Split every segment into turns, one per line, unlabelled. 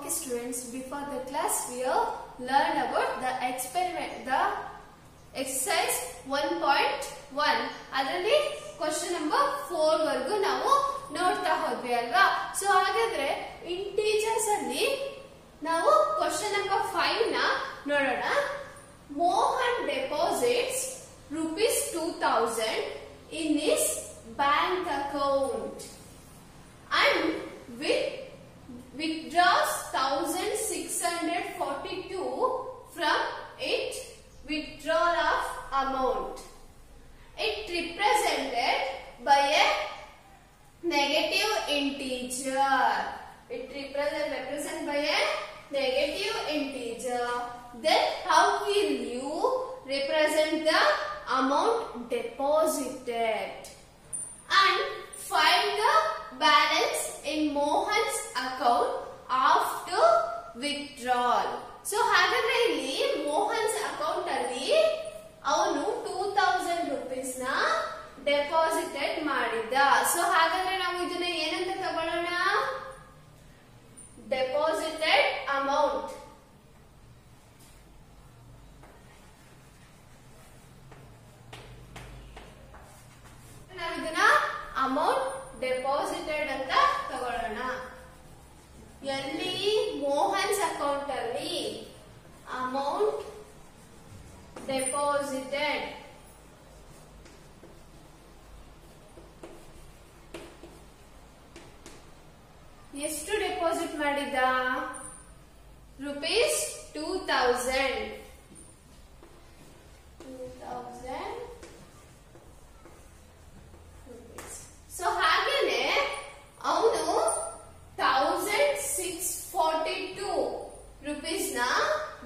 Okay students, before the class we have learned about the experiment, the exercise 1.1. ಅದರಲ್ಲಿ question number 4 ವರೆಗೂ ನಾವು ನೋಡ್ತಾ ಹೋದ್ವಿ ಅಲ್ವಾ. ಸೊ ಹಾಗಾದ್ರೆ ಇಂಟೀಜರ್ಸ್ ಅಲ್ಲಿ ನಾವು ಕ್ವೆಶ್ಚನ್ ನಂಬರ್ 5 ನ ನೋಡೋಣ. Mohan deposits ₹2000 in his bank account and withdraws 1642 from it withdrawal of amount. It represented by a negative integer. It represent by a negative integer. Then how will you represent the amount deposited? And find the balance in Mohan's account after withdrawal. So ಹಾಗಾದ್ರೆ ಇಲ್ಲಿ Mohan's account ಅಲ್ಲಿ ಅವನು 2000 rupees ನ deposited ಮಾಡಿದ್ದ. So ಹಾಗಾದ್ರೆ ನಾವು ಇದನ್ನ ಏನಂತ ತಗೊಳ್ಳೋಣ? Deposited amount. ನಾವು ಇದನ್ನ ಅಮೌಂಟ್ ಡೆಪಾಸಿಟೆಡ್ ಅಂತ ತಗೊಳ್ಳೋಣ. ಎಲ್ಲಿ? ಮೋಹನ್ಸ್ ಅಕೌಂಟ್ ಅಲ್ಲಿ ಅಮೌಂಟ್ ಡೆಪಾಸಿಟೆಡ್. ಎಷ್ಟು ಡೆಪಾಸಿಟ್ ಮಾಡಿದ್ದ? ₹2000. ಸೊ ಹಾಗೇನೆ ಅವನು 1642 ರೂಪೀಸ್ ನ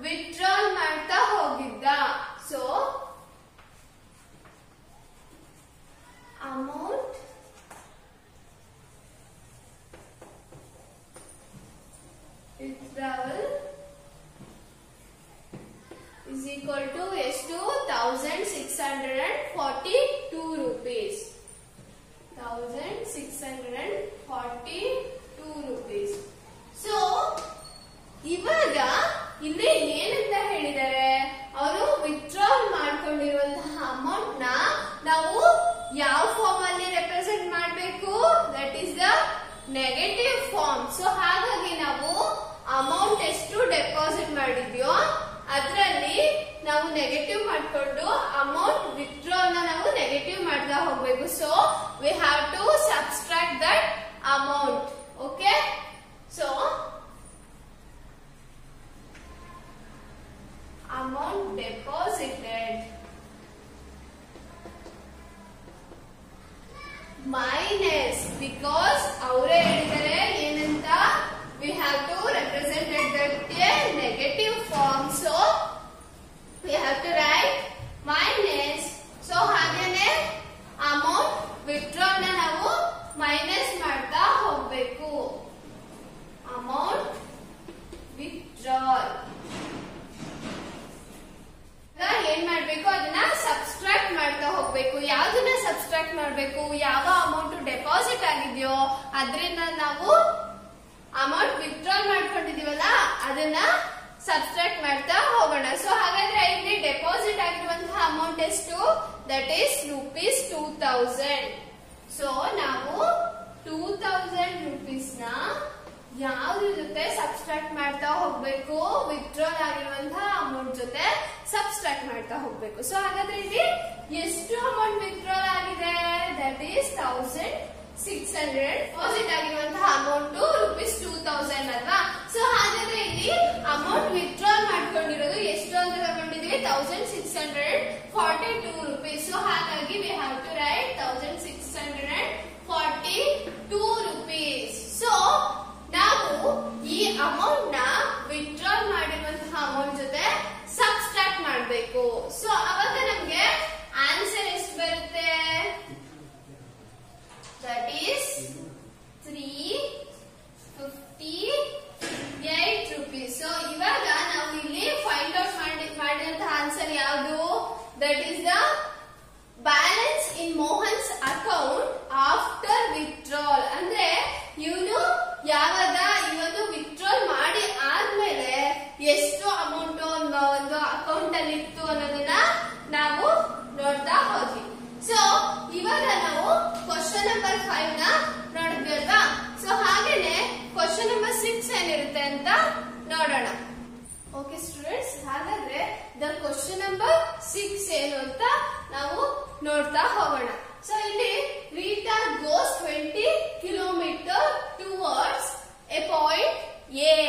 ವಿತ್ಡ್ರಾಲ್ ಮಾಡ್ತಾ ಹೋಗಿದ್ದ. So amount withdrawal is equal to ಎಷ್ಟು? 1642 ರೂಪೀಸ್. 1642 ರೂಪೀಸ್. ಸೊ ಇವಾಗ ಇಲ್ಲಿ ಏನಂತ ಹೇಳಿದ್ದಾರೆ? ಅವರು ವಿತ್ಡ್ರಾಲ್ ಮಾಡ್ಕೊಂಡಿರುವಂತಹ ಅಮೌಂಟ್ ನ ನಾವು ಯಾವ ಫಾರ್ಮ್ ಅಲ್ಲಿ ರೆಪ್ರೆಸೆಂಟ್ ಮಾಡಬೇಕು? That is the negative form. So ಹಾಗಾಗಿ ನಾವು ಅಮೌಂಟ್ ಎಷ್ಟು ಡೆಪಾಸಿಟ್ ಮಾಡಿದ್ಯೋ ಅದರಲ್ಲಿ ನಾವು ನೆಗೆಟಿವ್ ಮಾಡಿಕೊಂಡು ಅಮೌಂಟ್ ವಿತ್ಡ್ರಾಲ್ ನ ನಾವು ನೆಗೆಟಿವ್ ಮಾಡ್ತಾ ಹೋಗ್ಬೇಕು. So we have to subtract that amount. Okay, so amount deposited minus, because ಅವರೇ ಹೇಳಿದರೆ ಏನಂತ, we have to represent that a negative form, so we have to write minus. so ಹಾಗೇನೆ amount withdrawn ನ ನಾವು minus ಮಾಡ್ತಾ ಹೋಗ್ಬೇಕು. amount withdrawal ಏನ್ ಮಾಡ್ಬೇಕು? ಅದನ್ನ ಸಬ್ಸ್ಟ್ರಾಕ್ಟ್ ಮಾಡ್ತಾ ಹೋಗ್ಬೇಕು. ಯಾವ್ದನ್ನ ಸಬ್ಸ್ಟ್ರಾಕ್ಟ್ ಮಾಡ್ಬೇಕು? ಯಾವ ಅಮೌಂಟ್ ಡೆಪಾಸಿಟ್ ಆಗಿದೆಯೋ ಅದರಿಂದ ನಾವು ಅಮೌಂಟ್ ವಿತ್ಡ್ರಾಲ್ ಮಾಡ್ಕೊಂಡಿದೀವಲ್ಲ ಅದನ್ನ ಸಬ್ಸ್ಟ್ರಾಕ್ಟ್ ಮಾಡ್ತಾ ಹೋಗೋಣ. ಸೊ ಹಾಗಾದ್ರೆ ಇಲ್ಲಿ ಡೆಪಾಸಿಟ್ ಆಗಿರುವಂತಹ ಅಮೌಂಟ್ ಎಷ್ಟು? That is ₹2000. ಸೊ ನಾವು 2000 ರೂಪೀಸ್ ನ ಯಾವ್ದ್ರ ಜೊತೆ ಸಬ್ಸ್ಟ್ರಾಕ್ಟ್ ಮಾಡ್ತಾ ಹೋಗ್ಬೇಕು? ವಿತ್ಡ್ರಾಲ್ ಆಗಿರುವಂತಹ ಅಮೌಂಟ್ ಜೊತೆ ಸಬ್ಸ್ಟ್ರಾಕ್ಟ್ ಮಾಡ್ತಾ ಹೋಗ್ಬೇಕು. ಸೊ ಹಾಗಾದ್ರೆ ಇಲ್ಲಿ ಎಷ್ಟು ಅಮೌಂಟ್ ವಿತ್ಡ್ರಾಲ್ ಆಗಿದೆ? That is 1600. ಡೆಪಾಸಿಟ್ ಆಗಿರುವಂತಹ ಅಮೌಂಟ್ ₹2000 ಅಲ್ವಾ. ಸೊ ಹಾಗಾದ್ರೆ ಇಲ್ಲಿ ಅಮೌಂಟ್ ವಿತ್ಡ್ರಾಲ್ ಮಾಡ್ಕೊಂಡಿರೋದು ಎಷ್ಟು ಅಂತ ತಗೊಂಡಿದ್ವಿ? 1642 ರೂಪೀಸ್. ಸೊ ಹಾಗಾಗಿ we have to write 1642 rupees. So ನಾವು ಈ ಅಮೌಂಟ್ ನ ವಿತ್ಡ್ರಾಲ್ ಮಾಡಿರುವಂತಹ ಅಮೌಂಟ್ ಜೊತೆ ಸಬ್ಸ್ಟ್ರಾಕ್ಟ್ ಮಾಡಬೇಕು. ಸೊ ಅವಾಗ ನಮ್ಗೆ ಆನ್ಸರ್ ಎಷ್ಟು ಬರುತ್ತೆ? That is 358 rupees. ಸೊ ಇವಾಗ ನಾವು ಇಲ್ಲಿ ಫೈಂಡ್ ಔಟ್ ಮಾಡಿದಂತಹ ಆನ್ಸರ್ ಯಾವುದು? That is the balance in question number 6 ಏನಿರುತ್ತೆ ಅಂತ ನೋಡೋಣ. ಓಕೆ ಸ್ಟೂಡೆಂಟ್ಸ್, ಹಾಗಾದ್ರೆ ದ ಕ್ವಶನ್ ನಂಬರ್ 6 ಏನು ಅಂತ ನಾವು ನೋಡ್ತಾ ಹೋಗೋಣ. ಸೊ ಇಲ್ಲಿ Rita goes 20 kilometre towards A point A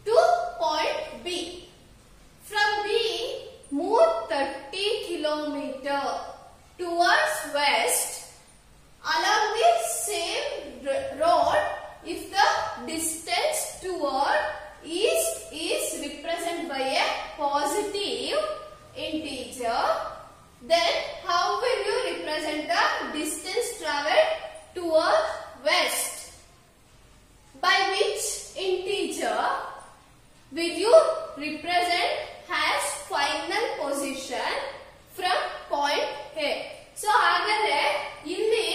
to point B. From B move 30 kilometre towards west along the same road if the distance toward east is represented by a positive integer, then how will you represent the distance traveled toward west? By which integer will you represent as final position from point A? So ಹಾಗಾದ್ರೆ ಇಲ್ಲಿ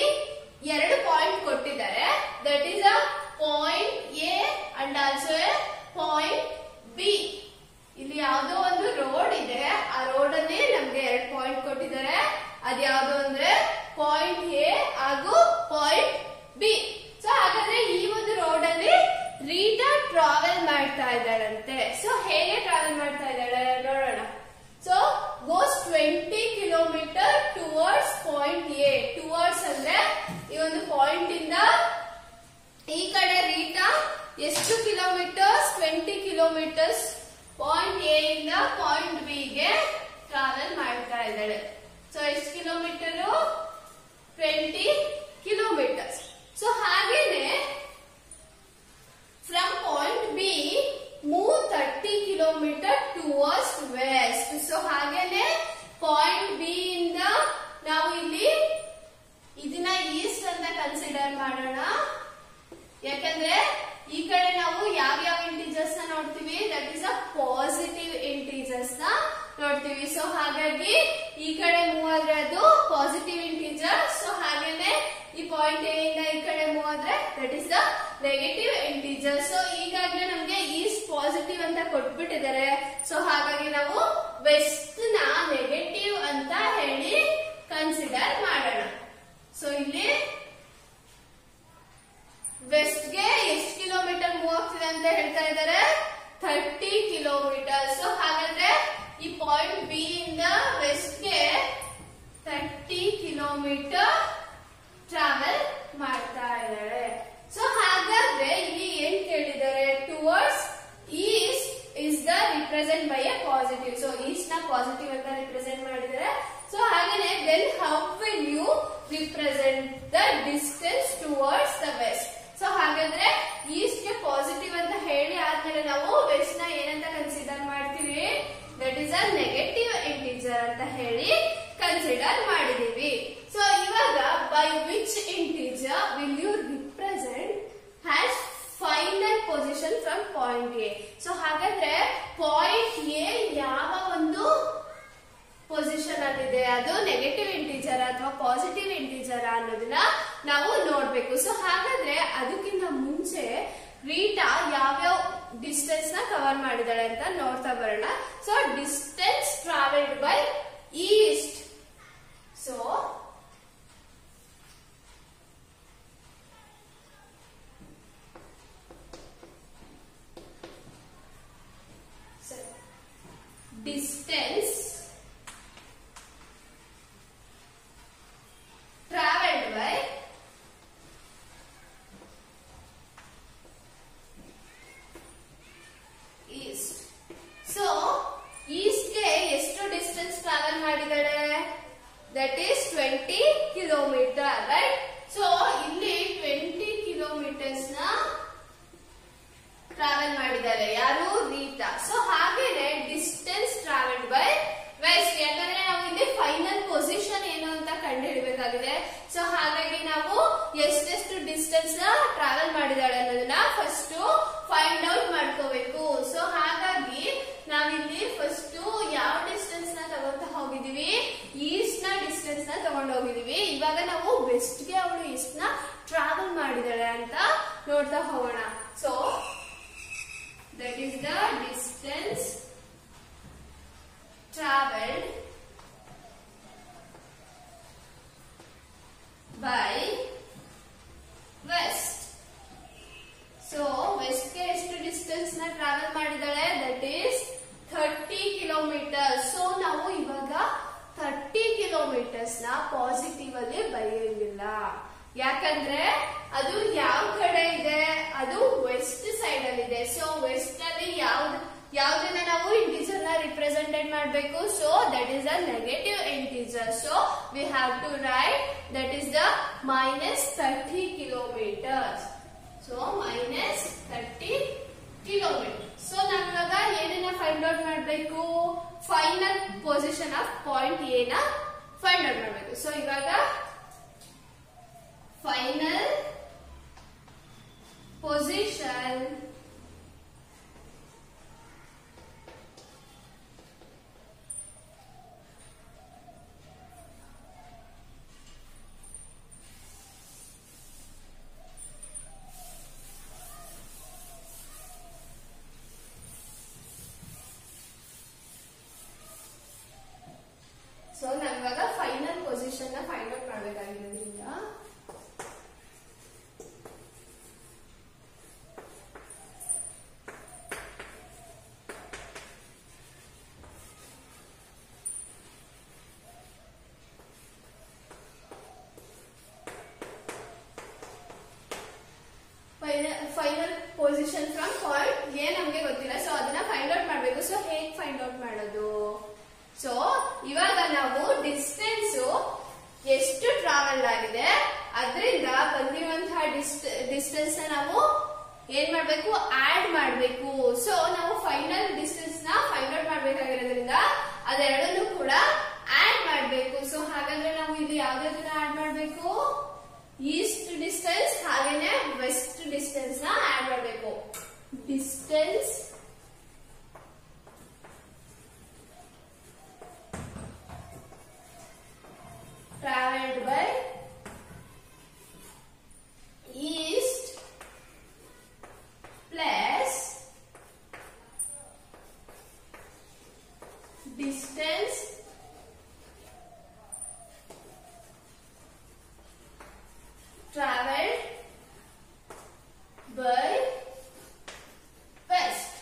ಎರಡು point ಕೊಟ್ಟಿದ್ದಾರೆ. That is a point A and also A point B. ಇಲ್ಲಿ ಯಾವುದೋ ಒಂದು road ಇದೆ, ಆ road ಅಲ್ಲಿ ನಮ್ಗೆ ಎರಡು ಪಾಯಿಂಟ್ ಕೊಟ್ಟಿದ್ದಾರೆ. ಅದ್ಯಾವುದು ಅಂದ್ರೆ ಪಾಯಿಂಟ್ ಎ ಹಾಗೂ ಪಾಯಿಂಟ್ ಬಿ. ಸೊ ಹಾಗಾದ್ರೆ ಈ ಒಂದು ರೋಡ್ ಅಲ್ಲಿ ರೀಟಾ ಟ್ರಾವೆಲ್ ಮಾಡ್ತಾ ಇದ್ದಾಳಂತೆ. ಸೊ ಹೇಗೆ ಟ್ರಾವೆಲ್ ಮಾಡ್ತಾ ಇದ್ದಾಳೆ ನೋಡೋಣ. So goes 20 kilometre towards point A. Towards ಅಂದ್ರೆ ಈ ಒಂದು ಪಾಯಿಂಟ್ ಇಂದ ಈ ಕಡೆ ರೀಟಾ ಎಷ್ಟು ಕಿಲೋಮೀಟರ್ಸ್? 20 ಕಿಲೋಮೀಟರ್ಸ್ ಪಾಯಿಂಟ್ ಎ ಇಂದ ಪಾಯಿಂಟ್ ಬಿ ಗೆ ಟ್ರಾವೆಲ್ ಮಾಡ್ತಾ ಇದ್ದಾಳೆ. ಸೊ ಎಷ್ಟು ಕಿಲೋಮೀಟರ್? 20 ಕಿಲೋಮೀಟರ್ಸ್. ಸೊ ಹಾಗೇನೆ from point B move 30 kilometre towards west. So ಹಾಗೇನೆ ಪಾಯಿಂಟ್ ಬಿ ಇಂದ ನಾವು ಇಲ್ಲಿ ಇದನ್ನ ಈಸ್ಟ್ ಅಂತ ಕನ್ಸಿಡರ್ ಮಾಡೋಣ. ಯಾಕಂದ್ರೆ ಈ ಕಡೆ ನಾವು ಯಾವ ಇಂಟೀಜರ್ಸ್ ನ ನೋಡ್ತೀವಿ? That is a positive integers ನ ನೋಡ್ತೀವಿ. ಸೊ ಹಾಗಾಗಿ ಈ ಕಡೆ ಮೂವ್ ಆದ್ರೆ ಅದು ಪಾಸಿಟಿವ್ ಇಂಟೀಜರ್. ಸೊ ಹಾಗೇನೆ ಈ ಪಾಯಿಂಟ್ ಎ ಇಂದ ಈ ಕಡೆ ಮೂವ್ ಆದ್ರೆ that is the negative integer. So ಈಗಾಗಲೇ ನಮ್ಗೆ ಈಸ್ಟ್ ಪಾಸಿಟಿವ್ ಅಂತ ಕೊಟ್ಬಿಟ್ಟಿದ್ದಾರೆ. ಸೊ ಹಾಗಾಗಿ ನಾವು ವೆಸ್ಟ್ ನ ನೆಗೆಟಿವ್ ಅಂತ ಹೇಳಿ ಕನ್ಸಿಡರ್ ಮಾಡೋಣ. ಸೊ ಇಲ್ಲಿ ವೆಸ್ಟ್ ಗೆ ಎಷ್ಟು ಕಿಲೋಮೀಟರ್ ಮೂವ್ ಆಗ್ತಿದೆ ಅಂತ ಹೇಳ್ತಾ ಇದ್ದಾರೆ? 30 ಕಿಲೋಮೀಟರ್. ಸೊ ಹಾಗಾದ್ರೆ ಈ ಪಾಯಿಂಟ್ ಬಿ ಇಂದ ವೆಸ್ಟ್ ಗೆ 30 ಕಿಲೋಮೀಟರ್ ಟ್ರಾವೆಲ್ ಮಾಡ್ತಾ ಇದ್ದಾರೆ. ಸೊ ಹಾಗಾದ್ರೆ ಇಲ್ಲಿ ಏನ್ ಕೇಳಿದ್ದಾರೆ? Towards east is the represent by a positive. So east ನ ಪಾಸಿಟಿವ್ ಅಂತ ರಿಪ್ರೆಸೆಂಟ್ ಮಾಡಿದ್ದಾರೆ. ಸೊ ಹಾಗೇನೆ then how will you represent the distance towards the west? So ಹಾಗಾದ್ರೆ ಈಸ್ಟ್ ಗೆ ಪಾಸಿಟಿವ್ ಅಂತ ಹೇಳಿ ಆದ್ಮೇಲೆ ನಾವು ವೆಸ್ಟ್ ನ ಏನಂತ ಕನ್ಸಿಡರ್ ಮಾಡ್ತೀವಿ? That is a negative integer ಅಂತ ಹೇಳಿ ಕನ್ಸಿಡರ್ ಮಾಡಿದೀವಿ. ಸೊ ಇವಾಗ by which integer will you represent has final position from point A? So ಹಾಗಾದ್ರೆ ಪಾಯಿಂಟ್ ಎ ಯಾವ ಒಂದು ಪೊಸಿಷನ್ ಅಲ್ಲಿದೆ, ಅದು ನೆಗೆಟಿವ್ ಇಂಟೀಜರ್ ಅಥವಾ ಪಾಸಿಟಿವ್ ಇಂಟೀಜರ್ ಅನ್ನೋದನ್ನ ನಾವು ನೋಡ್ಬೇಕು. ಸೊ ಹಾಗಾದ್ರೆ ಅದಕ್ಕಿಂತ ಮುಂಚೆ ರೀಟಾ ಯಾವ್ಯಾವ ಡಿಸ್ಟೆನ್ಸ್ ನ ಕವರ್ ಮಾಡಿದಾಳೆ ಅಂತ ನೋಡ್ತಾ ಬರೋಣ. So distance travelled by east. So distance traveled by east. So east ಗೆ ಎಷ್ಟು ಡಿಸ್ಟೆನ್ಸ್ ಟ್ರಾವೆಲ್ ಮಾಡಿದಾಳೆ? That is 20 kilometre, right? So ಇಲ್ಲಿ 20 ಕಿಲೋಮೀಟರ್ಸ್ ನ ಟ್ರಾವೆಲ್ ಮಾಡಿದ್ದಾರೆ ಯಾರು? ರೀಟಾ. ಸೊ ಹಾಗೇನೆ ಡಿಸ್ಟೆನ್ಸ್ ಟ್ರಾವೆಲ್ಡ್ ಬೈ ವೆಸ್ಟ್. ಯಾಕಂದ್ರೆ ನಾವು ಇಲ್ಲಿ ಫೈನಲ್ ಪೊಸಿಷನ್ ಏನು ಅಂತ ಕಂಡುಹಿಡಬೇಕಾಗಿದೆ. ಸೊ ಹಾಗಾಗಿ ನಾವು ಎಷ್ಟೆಷ್ಟು ಡಿಸ್ಟೆನ್ಸ್ ನ ಟ್ರಾವೆಲ್ ಮಾಡಿದಾಳೆ ಅನ್ನೋದನ್ನ ಫಸ್ಟ್ ಫೈಂಡ್ ಔಟ್ ಮಾಡ್ಕೋಬೇಕು. ಸೊ ಹಾಗಾಗಿ ನಾವಿಲ್ಲಿ ಫಸ್ಟ್ ಯಾವ ಡಿಸ್ಟೆನ್ಸ್ ನ ತಗೊಂತ ಹೋಗಿದೀವಿ? ಈಸ್ಟ್ ನ ಡಿಸ್ಟೆನ್ಸ್ ನ ತಗೊಂಡು ಹೋಗಿದೀವಿ. ಇವಾಗ ನಾವು ವೆಸ್ಟ್ ಗೆ ಅವಳು ಈಸ್ಟ್ ನ ಟ್ರಾವೆಲ್ ಮಾಡಿದಾಳೆ ಅಂತ ನೋಡ್ತಾ ಹೋಗೋಣ. So that is the distance traveled by west. So positive ಅಲ್ಲಿ ಬರೆಯಂಗಿಲ್ಲ. ಯಾಕಂದ್ರೆ ಅದು ಯಾವ ಕಡೆ ಇದೆ, ಅದು ವೆಸ್ಟ್ ಸೈಡ್ ಅಲ್ಲಿ ಇದೆ. ಸೊ ವೆಸ್ಟ್ ಅಲ್ಲಿ ಯಾವ್ದನ್ನ ನಾವು ಇಂಟೀಜರ್ ನ ರಿಪ್ರೆಸೆಂಟೆಡ್ ಮಾಡಬೇಕು. So that is the negative integer. So we have to write that is the -30 kilometres. So -30 kilometre. So ನಾವಿವಾಗ ಏನನ್ನ ಫೈಂಡ್ ಔಟ್ ಮಾಡಬೇಕು, final position of point A ನ ಫೈಂಡ್ ಔಟ್ ಮಾಡಬೇಕು. ಸೊ ಇವಾಗ ಫೈನಲ್ ಪೊಸಿಷನ್ ಸೊ ನಾವಿವಾಗ final position ನ find out ಮಾಡಬೇಕಾಗಿರೋದ್ರಿಂದ final position from point A ನಮ್ಗೆ ಗೊತ್ತಿಲ್ಲ. ಸೊ ಅದನ್ನ ಫೈಂಡ್ ಔಟ್ ಮಾಡಬೇಕು. ಸೊ ಹೇಗ್ ಫೈಂಡ್ ಔಟ್ ಮಾಡೋದು? ಸೊ ಇವಾಗ ನಾವು ಡಿಸ್ಟೆನ್ಸ್ ಎಷ್ಟು ಟ್ರಾವೆಲ್ ಆಗಿದೆ ಅದರಿಂದ ಬಂದಿರುವಂತಹ ಡಿಸ್ಟೆನ್ಸ್ ನಾವು ಏನ್ ಮಾಡ್ಬೇಕು, ಆಡ್ ಮಾಡ್ಬೇಕು. ಸೊ ನಾವು ಫೈನಲ್ ಡಿಸ್ಟೆನ್ಸ್ ನ ಫೈಂಡ್ ಔಟ್ ಮಾಡ್ಬೇಕಾಗಿರೋದ್ರಿಂದ ಅದೆರಡನ್ನು ಕೂಡ ಆಡ್ ಮಾಡ್ಬೇಕು. ಸೊ ಹಾಗಾದ್ರೆ ನಾವು ಇಲ್ಲಿ ಯಾವ್ದನ್ನ ಆಡ್ ಮಾಡ್ಬೇಕು, ಈಸ್ಟ್ ಡಿಸ್ಟೆನ್ಸ್ ಹಾಗೇನೆ ವೆಸ್ಟ್ ಡಿಸ್ಟೆನ್ಸ್ ನ ಆಡ್ ಮಾಡಬೇಕು. Distance traveled by east plus distance traveled by west.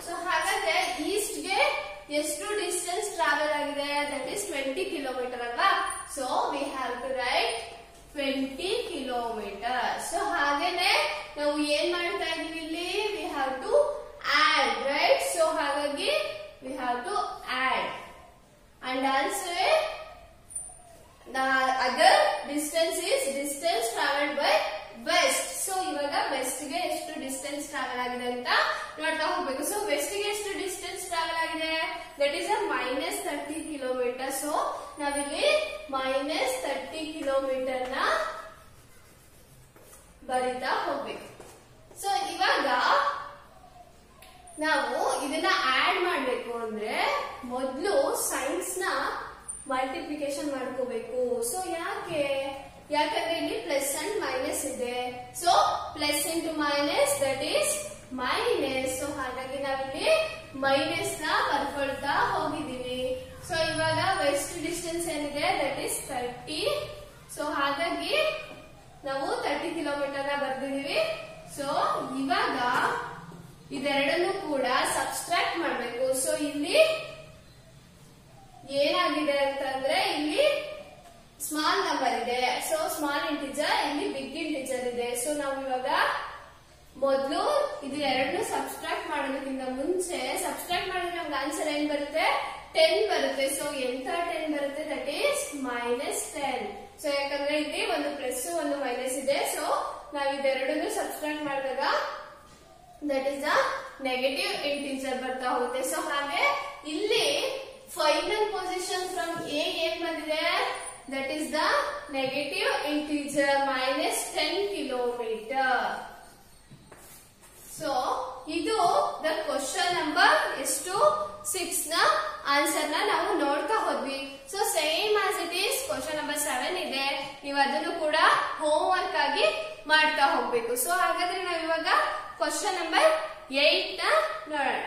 So ಹಾಗಾದ್ರೆ ಈಸ್ಟ್ ಗೆ ಎಷ್ಟು ಡಿಸ್ಟೆನ್ಸ್ ಟ್ರಾವೆಲ್ ಆಗಿದೆ, ದಟ್ ಇಸ್ 20 ಕಿಲೋಮೀಟರ್ ಅಲ್ವಾ. So we have to write 20 kilometre. So ಹಾಗೇನೆ ನಾವು ಏನ್ ಮಾಡ್ತಾ ಇದೀವಿ ಇಲ್ಲಿ, we have to add, right. So ಹಾಗಾಗಿ we have to add and also the other distance is distance traveled by west. So ಇವಾಗ west ಗೆ ಎಷ್ಟು ಡಿಸ್ಟೆನ್ಸ್ ಟ್ರಾವೆಲ್ ಆಗಿದೆ ಅಂತ ನೋಡ್ತಾ ಹೋಗ್ಬೇಕು. ಸೊ ವೆಸ್ಟ್ ಗೆ ಎಷ್ಟು ಡಿಸ್ಟೆನ್ಸ್ ಟ್ರಾವೆಲ್ ಆಗಿದೆ, ದಟ್ ಈಸ್ -30 ಕಿಲೋಮೀಟರ್. ಸೊ ನಾವಿಲ್ಲಿ -30 ಕಿಲೋಮೀಟರ್ ನ ಬರಿತಾ ಹೋಗ್ಬೇಕು. ಸೊ ಇವಾಗ ನಾವು ಇದನ್ನ ಆಡ್ ಮಾಡ್ಬೇಕು ಅಂದ್ರೆ ಮೊದಲು ಸೈನ್ಸ್ ನ ಮಲ್ಟಿಪ್ಲಿಕೇಶನ್ ಮಾಡ್ಕೋಬೇಕು. ಸೊ ಯಾಕಂದ್ರೆ ಇಲ್ಲಿ ಪ್ಲಸ್ ಅಂಡ್ ಮೈನಸ್ ಇದೆ. So plus into minus that is minus. So ಹಾಗಾಗಿ ನಾವಿಲ್ಲಿ ಮೈನಸ್ ನ ಬರ್ಕೊಳ್ತಾ ಹೋಗಿದೀವಿ. ಸೊ ಇವಾಗ ವೆಸ್ಟ್ ಡಿಸ್ಟೆನ್ಸ್ ಏನಿದೆ ದಟ್ ಈಸ್ 30. ಸೊ ಹಾಗಾಗಿ ನಾವು 30 ಕಿಲೋಮೀಟರ್ ನ ಬರ್ದಿದೀವಿ. ಸೊ ಇವಾಗ ಇದೆರಡನ್ನು ಕೂಡ ಸಬ್ಸ್ಟ್ರಾಕ್ಟ್ ಮಾಡ್ಬೇಕು. ಸೊ ಇಲ್ಲಿ ಏನಾಗಿದೆ ಅಂತಂದ್ರೆ ಇಲ್ಲಿ ಸ್ಮಾಲ್ ನಂಬರ್ ಇದೆ. ಸೊ ಸ್ಮಾಲ್ ಇಂಟಿಜರ್, ಇಲ್ಲಿ ಬಿಗ್ ಇಂಟಿಜರ್ ಇದೆ. ಸೊ ನಾವು ಇವಾಗ ಮೊದಲು ಇದು ಎರಡನ್ನು ಸಬ್ಸ್ಟ್ರಾಕ್ಟ್ ಮಾಡೋದಕ್ಕಿಂತ ಮುಂಚೆ ಸಬ್ಸ್ಟ್ರಾಕ್ಟ್ ಮಾಡಿದ್ರೆ ನಮ್ಗೆ ಆನ್ಸರ್ ಏನ್ ಬರುತ್ತೆ, 10 ಬರುತ್ತೆ. ಸೊ ಎಂತ 10 ಬರುತ್ತೆ, ದಟ್ ಈಸ್ -10. ಸೊ ಯಾಕಂದ್ರೆ ಇಲ್ಲಿ ಒಂದು ಪ್ಲಸ್ ಒಂದು ಮೈನಸ್ ಇದೆ. ಸೊ ನಾವು ಇದೆರಡನ್ನು ಸಬ್ಸ್ಟ್ರಾಕ್ಟ್ ಮಾಡಿದಾಗ that is the negative integer ಬರ್ತಾ ಹೋಗುತ್ತೆ. ಸೊ ಹಾಗೆ ಇಲ್ಲಿ ಫೈನಲ್ ಪೊಸಿಷನ್ ಫ್ರಮ್ ಎ ಏನ್ ಬಂದಿದೆ, that is the negative integer -10 kilometre. So ಇದು ದ ಕ್ವಶನ್ ನಂಬರ್ ಎಷ್ಟು 6 ನ ಆನ್ಸರ್ ನ ನಾವು ನೋಡ್ತಾ ಹೋದ್ವಿ. So same as it is question number 7 ಇದೆ. ನೀವು ಅದನ್ನು ಕೂಡ ಹೋಮ್ ವರ್ಕ್ ಆಗಿ ಮಾಡ್ತಾ ಹೋಗ್ಬೇಕು. ಸೊ ಹಾಗಾದ್ರೆ ನಾವು ಇವಾಗ ಕ್ವಶನ್ ನಂಬರ್ 8 ನ ನೋಡೋಣ.